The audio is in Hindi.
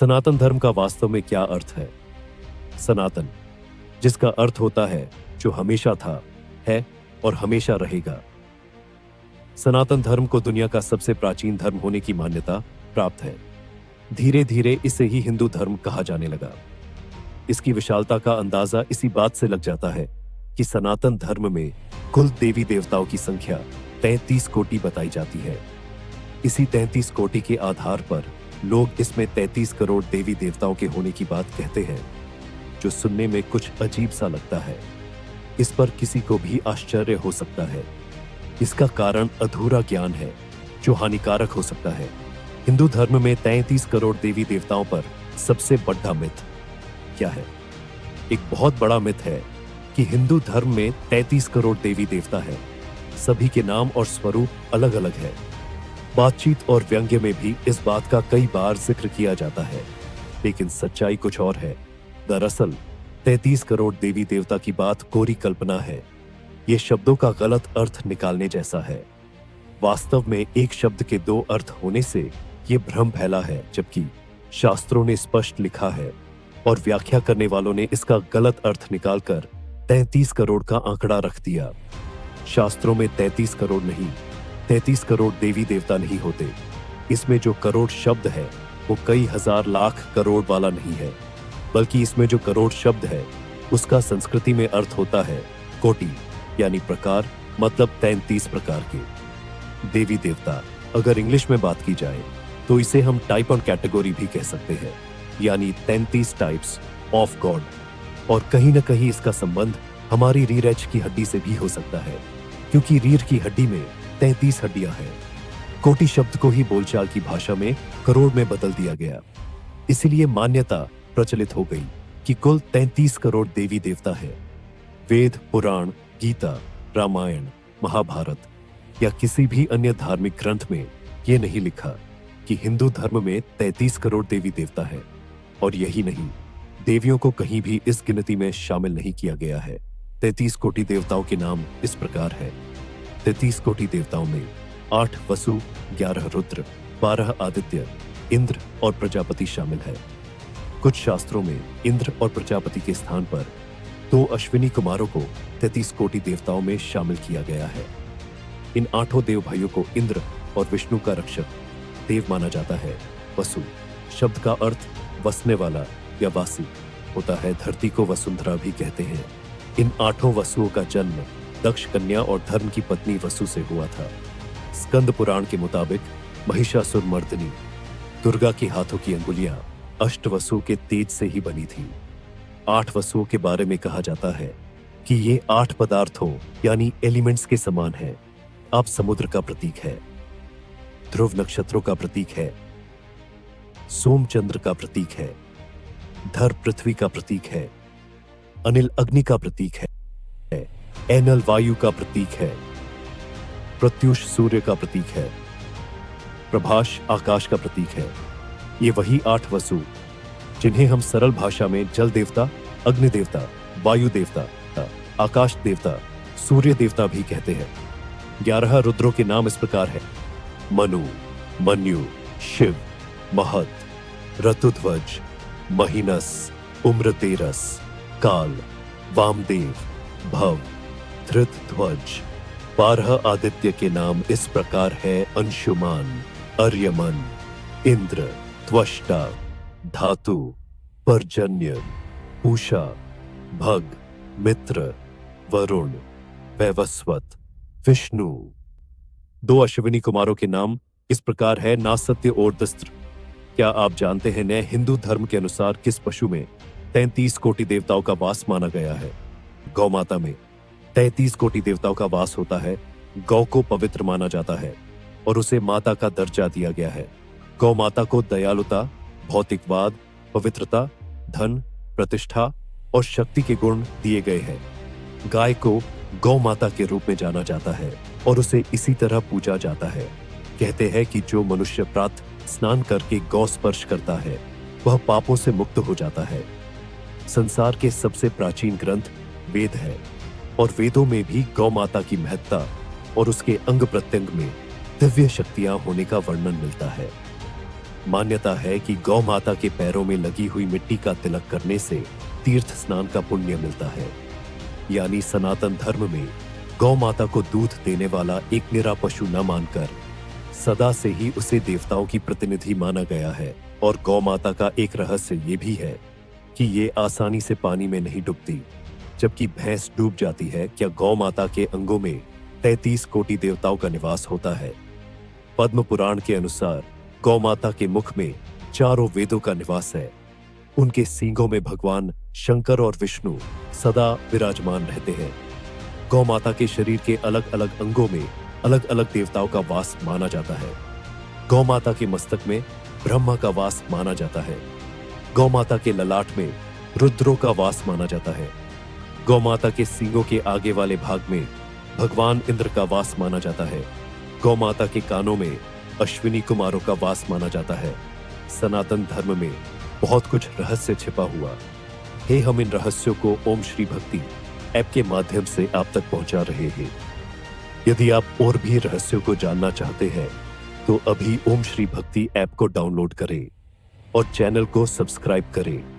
सनातन धर्म का वास्तव में क्या अर्थ है? सनातन, जिसका अर्थ होता है जो हमेशा था, है और हमेशा रहेगा। सनातन धर्म को दुनिया का सबसे प्राचीन धर्म होने की मान्यता प्राप्त है। धीरे धीरे इसे ही हिंदू धर्म कहा जाने लगा। इसकी विशालता का अंदाजा इसी बात से लग जाता है कि सनातन धर्म में कुल देवी देवताओं की संख्या 33 कोटि बताई जाती है। इसी 33 कोटि के आधार पर लोग इसमें 33 करोड़ देवी देवताओं के होने की बात कहते हैं, जो सुनने में कुछ अजीब सा लगता है। इस पर किसी को भी आश्चर्य हो सकता है। इसका कारण अधूरा ज्ञान है, जो हानिकारक हो सकता है। हिंदू धर्म में 33 करोड़ देवी देवताओं पर सबसे बड़ा मिथ क्या है? एक बहुत बड़ा मिथ है कि हिंदू धर्म में 33 करोड़ देवी देवता है। सभी के नाम और स्वरूप अलग अलग है। बातचीत और व्यंग्य में भी इस बात का कई बार जिक्र किया जाता है, लेकिन सच्चाई कुछ और है। दरअसल 33 करोड़ देवी देवता की बात कोरी कल्पना है। ये शब्दों का गलत अर्थ निकालने जैसा है। वास्तव में एक शब्द के दो अर्थ होने से ये भ्रम फैला है, जबकि शास्त्रों ने स्पष्ट लिखा है और व्याख्या करने वालों ने इसका गलत अर्थ निकालकर 33 करोड़ का आंकड़ा रख दिया। शास्त्रों में 33 करोड़ नहीं, 33 करोड़ देवी देवता नहीं होते। इसमें जो करोड़ शब्द है वो कई हजार लाख करोड़ वाला नहीं है, बल्कि इसमें जो करोड़ शब्द है उसका संस्कृति में अर्थ होता है कोटि, यानी प्रकार, मतलब 33 प्रकार के देवी देवता। अगर इंग्लिश में बात की जाए तो इसे हम टाइप और कैटेगरी भी कह सकते हैं, यानी 33 टाइप्स ऑफ गॉड। और कहीं ना कहीं इसका संबंध हमारी रीढ़ एच की हड्डी से भी हो सकता है, क्योंकि रीढ़ की हड्डी में 33 हड्डियां हैं। कोटि शब्द को ही बोलचाल की भाषा में करोड़ में बदल दिया गया। इसीलिए मान्यता प्रचलित हो गई कि कुल 33 करोड़ देवी देवता है। वेद, पुराण, गीता, रामायण, महाभारत या किसी भी अन्य धार्मिक ग्रंथ में यह नहीं लिखा कि हिंदू धर्म में 33 करोड़ देवी देवता है। और यही नहीं, देवियों को कहीं भी इस गिनती में शामिल नहीं किया गया है। 33 कोटि देवताओं के नाम इस प्रकार है। 33 कोटि देवताओं में 8 वसु, 11 रुद्र, 12 आदित्य, इंद्र और प्रजापति शामिल है। कुछ शास्त्रों में इंद्र और प्रजापति के स्थान पर 2 अश्विनी कुमारों को 33 कोटि देवताओं में शामिल किया गया है। इन 8 देव भाइयों को इंद्र और विष्णु का रक्षक देव माना जाता है। वसु शब्द का अर्थ वसने वाला या वासी होता है। धरती को वसुंधरा भी कहते हैं। इन 8 वसुओं का जन्म दक्ष कन्या और धर्म की पत्नी वसु से हुआ था। स्कंद पुराण के मुताबिक महिषासुर मर्दिनी दुर्गा के हाथों की अंगुलियां अष्ट वसुओं के तेज से ही बनी थी। 8 वसुओं के बारे में कहा जाता है कि ये 8 पदार्थों यानी एलिमेंट्स के समान है। आप समुद्र का प्रतीक है, ध्रुव नक्षत्रों का प्रतीक है, सोमचंद्र का प्रतीक है, धर पृथ्वी का प्रतीक है, अनिल अग्नि का प्रतीक है, एनल वायु का प्रतीक है, प्रत्युष सूर्य का प्रतीक है, प्रभाष आकाश का प्रतीक है। ये वही 8 वसु जिन्हें हम सरल भाषा में जल देवता, अग्नि देवता, वायु देवता, आकाश देवता, सूर्य देवता भी कहते हैं। 11 रुद्रों के नाम इस प्रकार है: मनु, मन्यु, शिव, महत, ऋतुध्वज, महीनस, उम्रतेरस, काल, वामदेव, भव, धृतध्वज। 12 आदित्य के नाम इस प्रकार है: अंशुमान, अर्यमन, इंद्र, त्वष्टा, धातु, पर्जन्य, पूषा, भग, मित्र, वरुण, वैवस्वत, विष्णु। 2 अश्विनी कुमारों के नाम इस प्रकार है: नासत्य और दस्त्र। क्या आप जानते हैं नए हिंदू धर्म के अनुसार किस पशु में 33 कोटि देवताओं का वास माना गया है? गौ माता में 33 कोटि देवताओं का वास होता है। गौ को पवित्र माना जाता है और उसे माता का दर्जा दिया गया है। गौ माता को दयालुता, भौतिकवाद, पवित्रता, धन, प्रतिष्ठा और शक्ति के गुण दिए गए हैं। गाय को गौ माता के रूप में जाना जाता है और उसे इसी तरह पूजा जाता है। कहते हैं कि जो मनुष्य प्रातः स्नान करके गौ स्पर्श करता है वह पापों से मुक्त हो जाता है। संसार के सबसे प्राचीन ग्रंथ वेद है और वेदों में भी गौ माता की महत्ता और उसके अंग प्रत्यंग में दिव्य शक्तियां होने का वर्णन मिलता है। मान्यता है कि गौ माता के पैरों में लगी हुई मिट्टी का तिलक करने से तीर्थ स्नान का पुण्य मिलता है। यानी सनातन धर्म में गौ माता को दूध देने वाला एक निरा पशु न मानकर सदा से ही उसे देवताओं की प्रतिनिधि माना गया है। और गौ माता का एक रहस्य ये भी है कि ये आसानी से पानी में नहीं डूबती। जबकि भैंस डूब जाती है, क्या गौ माता के अंगों में 33 कोटि देवताओं का निवास होता है। पद्म पुराण के अनुसार गौ माता के मुख में चारों वेदों का निवास है। उनके सींगों में भगवान शंकर और विष्णु सदा विराजमान रहते हैं। गौ माता के शरीर के अलग अलग अंगों में अलग अलग देवताओं का वास माना जाता है। गौ माता के मस्तक में ब्रह्मा का वास माना जाता है। गौ माता के ललाट में रुद्रों का वास माना जाता है। गौ माता के सींगों के आगे वाले भाग में भगवान इंद्र का वास माना जाता है। गौ माता के कानों में अश्विनी कुमारों का वास माना जाता है। सनातन धर्म में बहुत कुछ रहस्य छिपा हुआ है। हम इन रहस्यों को ओम श्री भक्ति ऐप के माध्यम से आप तक पहुंचा रहे हैं। यदि आप और भी रहस्यों को जानना चाहते हैं तो अभी ओम श्री भक्ति ऐप को डाउनलोड करें और चैनल को सब्सक्राइब करें।